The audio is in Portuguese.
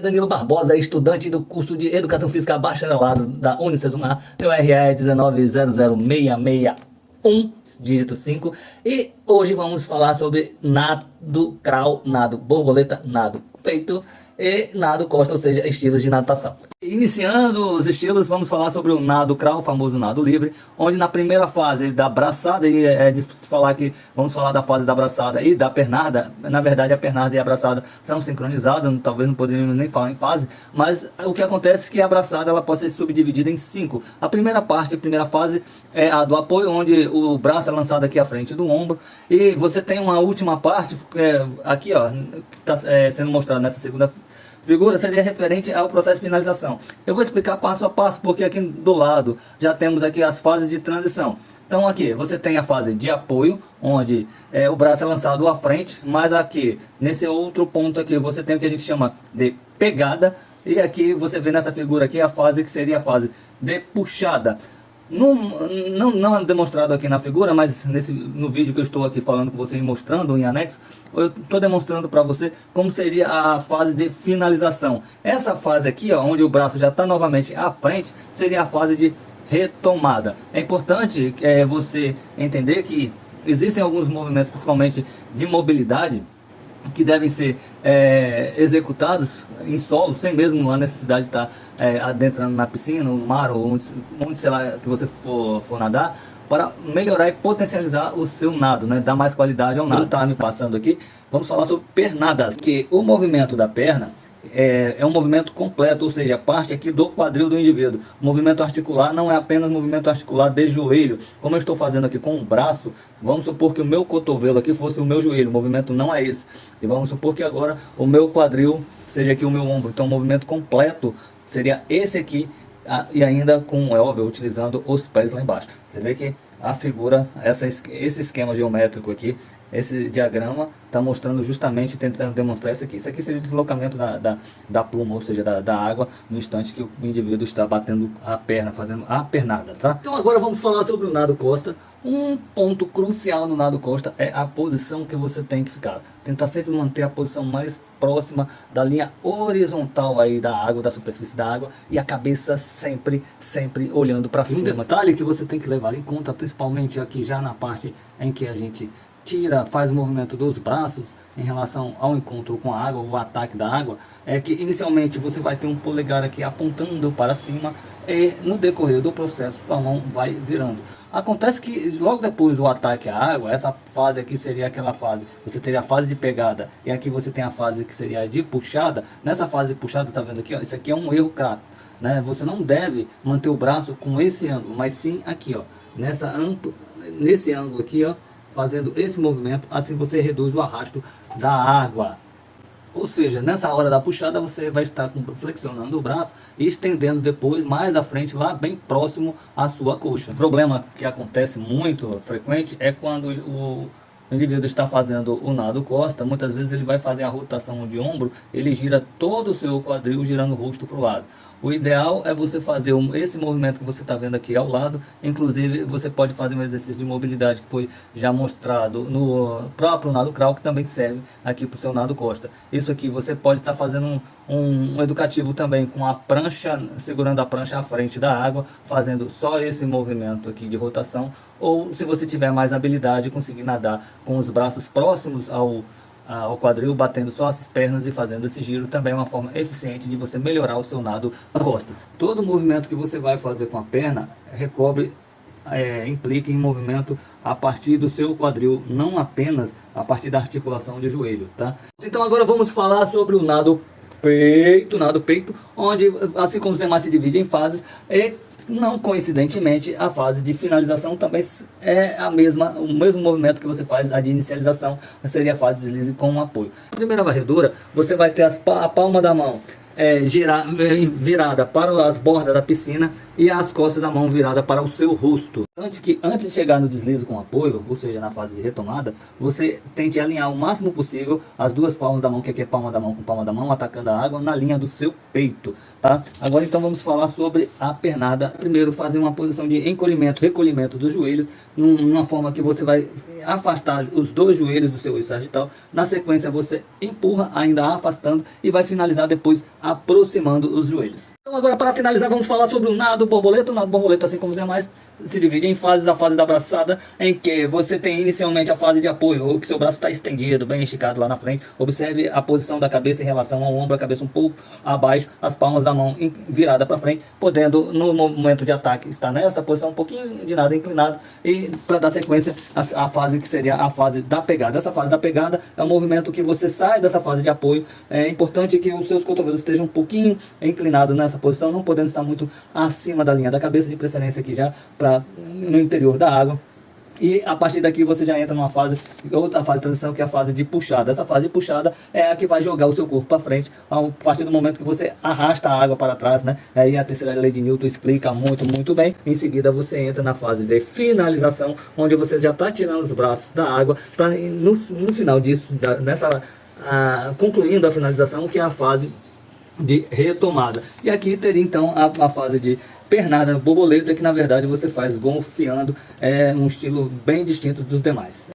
Danilo Barbosa, estudante do curso de Educação Física Bacharelado da Unicesumar, meu RE é 1900661, dígito 5, e hoje vamos falar sobre nado crawl, nado borboleta, nado peito e nado costa, ou seja, estilos de natação. Iniciando os estilos, vamos falar sobre o nado crawl, o famoso nado livre, onde na primeira fase da braçada, e é de falar que vamos falar da fase da braçada e da pernada. Na verdade, a pernada e a braçada são sincronizadas, talvez não poderíamos nem falar em fase, mas o que acontece é que a braçada ela pode ser subdividida em 5. A primeira parte, a primeira fase é a do apoio, onde o braço é lançado aqui à frente do ombro, e você tem uma última parte, aqui ó, que está sendo mostrado nessa segunda figura, seria referente ao processo de finalização. Eu vou explicar passo a passo, porque aqui do lado já temos aqui as fases de transição. Então aqui você tem a fase de apoio, onde o braço é lançado à frente, mas aqui, nesse outro ponto aqui, você tem o que a gente chama de pegada, e aqui você vê nessa figura aqui a fase que seria a fase de puxada. Não é demonstrado aqui na figura, mas no vídeo que eu estou aqui falando com você e mostrando em anexo, eu estou demonstrando para você como seria a fase de finalização. Essa fase aqui, ó, onde o braço já está novamente à frente, seria a fase de retomada. É importante você entender que existem alguns movimentos, principalmente de mobilidade, que devem ser executados em solo, sem mesmo a necessidade de estar adentrando na piscina, no mar, ou onde sei lá, que você for nadar, para melhorar e potencializar o seu nado, né? Dar mais qualidade ao nado. Tá me passando aqui, vamos falar sobre pernadas, que o movimento da perna é um movimento completo, ou seja, a parte aqui do quadril do indivíduo. O movimento articular não é apenas movimento articular de joelho, como eu estou fazendo aqui com o braço. Vamos supor que o meu cotovelo aqui fosse o meu joelho, o movimento não é esse. E vamos supor que agora o meu quadril seja aqui o meu ombro, então o movimento completo seria esse aqui, e ainda com, é óbvio, utilizando os pés lá embaixo. Você vê que a figura, esse esquema geométrico aqui, esse diagrama está mostrando justamente, tentando demonstrar isso aqui. Isso aqui seria o deslocamento da pluma, ou seja, da água, no instante que o indivíduo está batendo a perna, fazendo a pernada, tá? Então agora vamos falar sobre o nado costa. Um ponto crucial no nado costa é a posição que você tem que ficar. Tentar sempre manter a posição mais próxima da linha horizontal aí da água, da superfície da água, e a cabeça sempre olhando para cima. Um detalhe que você tem que levar em conta, principalmente aqui já na parte em que a gente faz o movimento dos braços em relação ao encontro com a água, o ataque da água, é que inicialmente você vai ter um polegar aqui apontando para cima, e no decorrer do processo a mão vai virando. Acontece que logo depois do ataque à água, essa fase aqui seria aquela fase, você teria a fase de pegada, e aqui você tem a fase que seria de puxada. Nessa fase de puxada, tá vendo aqui, ó, isso aqui é um erro crato, né? Você não deve manter o braço com esse ângulo, mas sim aqui, ó, nesse ângulo aqui, ó, fazendo esse movimento, assim você reduz o arrasto da água. Ou seja, nessa hora da puxada você vai estar flexionando o braço e estendendo depois mais à frente, lá bem próximo à sua coxa. O problema que acontece muito frequente é quando o indivíduo está fazendo o nado costa. Muitas vezes ele vai fazer a rotação de ombro, ele gira todo o seu quadril girando o rosto para o lado. O ideal é você fazer esse movimento que você está vendo aqui ao lado. Inclusive você pode fazer um exercício de mobilidade que foi já mostrado no próprio nado crawl, que também serve aqui para o seu nado costa. Isso aqui você pode estar fazendo um educativo também com a prancha, segurando a prancha à frente da água, fazendo só esse movimento aqui de rotação. Ou se você tiver mais habilidade, conseguir nadar com os braços próximos ao quadril, batendo só as pernas e fazendo esse giro, também é uma forma eficiente de você melhorar o seu nado na costa. Todo movimento que você vai fazer com a perna implica em movimento a partir do seu quadril, não apenas a partir da articulação de joelho, tá? Então agora vamos falar sobre o nado peito, onde, assim como os demais se divide em fases, não coincidentemente, a fase de finalização também é o mesmo movimento que você faz a de inicialização, seria a fase de deslize com um apoio. Na primeira varredura, você vai ter a palma da mão virada para as bordas da piscina e as costas da mão virada para o seu rosto. Antes de chegar no deslize com apoio, ou seja, na fase de retomada, você tente alinhar o máximo possível as duas palmas da mão, que aqui é palma da mão com palma da mão, atacando a água na linha do seu peito, tá? Agora então vamos falar sobre a pernada. Primeiro, fazer uma posição de encolhimento, recolhimento dos joelhos, numa forma que você vai afastar os dois joelhos do seu eixo sagital. Na sequência você empurra, ainda afastando, e vai finalizar depois aproximando os joelhos. Então agora, para finalizar, vamos falar sobre o nado borboleta. O nado borboleta, assim como os demais, se divide em fases. A fase da abraçada, em que você tem inicialmente a fase de apoio, ou que seu braço está estendido, bem esticado lá na frente. Observe a posição da cabeça em relação ao ombro, a cabeça um pouco abaixo, as palmas da mão virada para frente, podendo no momento de ataque estar nessa posição um pouquinho de nada inclinado, e para dar sequência a fase que seria a fase da pegada. Essa fase da pegada é um movimento que você sai dessa fase de apoio. É importante que os seus cotovelos estejam um pouquinho inclinados nessa posição, não podendo estar muito acima da linha da cabeça, de preferência aqui já no interior da água. E a partir daqui você já entra numa fase, outra fase de transição, que é a fase de puxada. Essa fase de puxada é a que vai jogar o seu corpo para frente, a partir do momento que você arrasta a água para trás, né? Aí a terceira lei de Newton explica muito bem. Em seguida você entra na fase de finalização, onde você já está tirando os braços da água, para no final disso, concluindo a finalização, que é a fase de retomada. E aqui teria então a fase de pernada borboleta, que na verdade você faz golfeando, um estilo bem distinto dos demais.